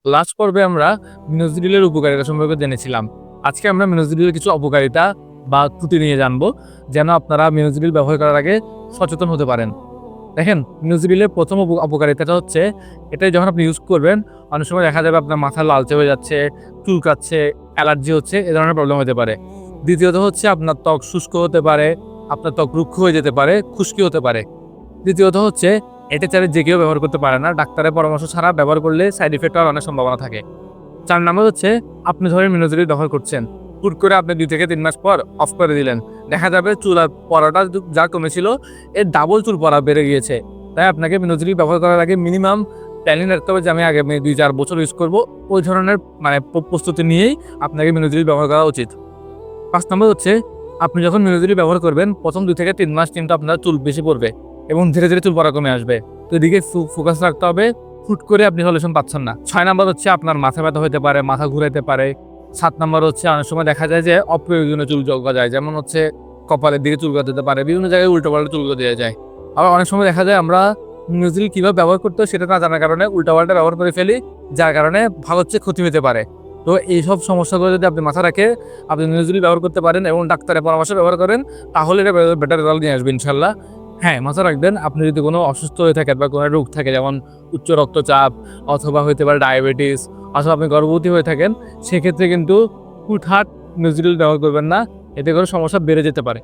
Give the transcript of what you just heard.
Last পর্বে আমরা মিনোক্সিডিলের উপকারিতা সম্পর্কে জেনেছিলাম। আজকে আমরা মিনোক্সিডিলের কিছু অপকারিতা বা ত্রুটি নিয়ে জানবো, যেন আপনারা মিনোক্সিডিল ব্যবহার করার আগে সচেতন হতে পারেন। দেখেন, মিনোক্সিডিলের প্রথম অপকারিতাটা হচ্ছে, এটাই যখন আপনি ইউজ করবেন, অনেক সময় দেখা যাবে আপনার মাথা লালচে হয়ে যাচ্ছে, চুলকাচ্ছে, অ্যালার্জি হচ্ছে, এ ধরনের প্রবলেম হতে পারে। দ্বিতীয়ত হচ্ছে আপনার ত্বক শুষ্ক হতে পারে, আপনার ত্বক রুক্ষ হয়ে যেতে পারে, খুশকি হতে পারে। দ্বিতীয়ত হচ্ছে, এটা চাইলে যে কেউ ব্যবহার করতে পারে না, ডাক্তারের পরামর্শ ছাড়া ব্যবহার করলে সাইড ইফেক্ট হওয়ার অনেক সম্ভাবনা থাকে। ৪ নাম্বার হচ্ছে, আপনি ধরেন মিনোক্সিডিল ব্যবহার করছেন, হুট করে আপনি ২ থেকে ৩ মাস পর অফ করে দিলেন। দেখা যাবে চুল আর পড়াটা যা কমেছিল, এর ডাবল চুল পড়া বেড়ে গিয়েছে। তাই আপনাকে মিনোক্সিডিল ব্যবহার করার আগে মিনিমাম প্ল্যানিং রাখতে হবে যে আমি আগামী ২-৪ বছর ইউজ করব। ওই ধরনের প্রস্তুতি নিয়েই আপনাকে মিনোক্সিডিল ব্যবহার করা উচিত। ৫ নাম্বার হচ্ছে, আপনি যখন মিনোক্সিডিল ব্যবহার করবেন, প্রথম ২ থেকে ৩ মাস কিন্তু আপনার চুল বেশি পড়বে এবং ধীরে ধীরে চুল পড়া কমে আসবে। তো এদিকে ফোকাস রাখতে হবে, হুট করে আপনি সলিউশন পাচ্ছেন না। ৬ নাম্বার হচ্ছে, আপনার মাথা ব্যথা হতে পারে, মাথা ঘুরাইতে পারে। ৭ নাম্বার হচ্ছে, অনেক সময় দেখা যায় যে অপ্রয়োজনীয় চুল গজায়, যেমন হচ্ছে কপালের দিকে চুল গজাতে পারে, বিভিন্ন জায়গায় উল্টোপাল্টা চুল গজিয়ে যায়। আবার অনেক সময় দেখা যায় আমরা মিনোক্সিডিল কীভাবে ব্যবহার করতে হয় সেটা না জানার কারণে উল্টাপাল্টা ব্যবহার করে ফেলি, যার কারণে ভালো হচ্ছে ক্ষতি হতে পারে। তো এইসব সমস্যাগুলো যদি আপনি মাথা রাখে আপনি মিনোক্সিডিল ব্যবহার করতে পারেন এবং ডাক্তারের পরামর্শ ব্যবহার করেন, তাহলে এটা বেটার রেজাল্ট নিয়ে আসবে ইনশাল্লাহ। হ্যাঁ, মাথায় রাখবেন, আপনি যদি কোনো অসুস্থ হয়ে থাকেন বা কোনো রোগ থাকে, যেমন উচ্চ রক্তচাপ অথবা হতে পারে ডায়াবেটিস, অথবা আপনি গর্ভবতী হয়ে থাকেন, সেক্ষেত্রে কিন্তু হুটহাট মিনোক্সিডিল ব্যবহার করবেন না, এতে করে সমস্যা বেড়ে যেতে পারে।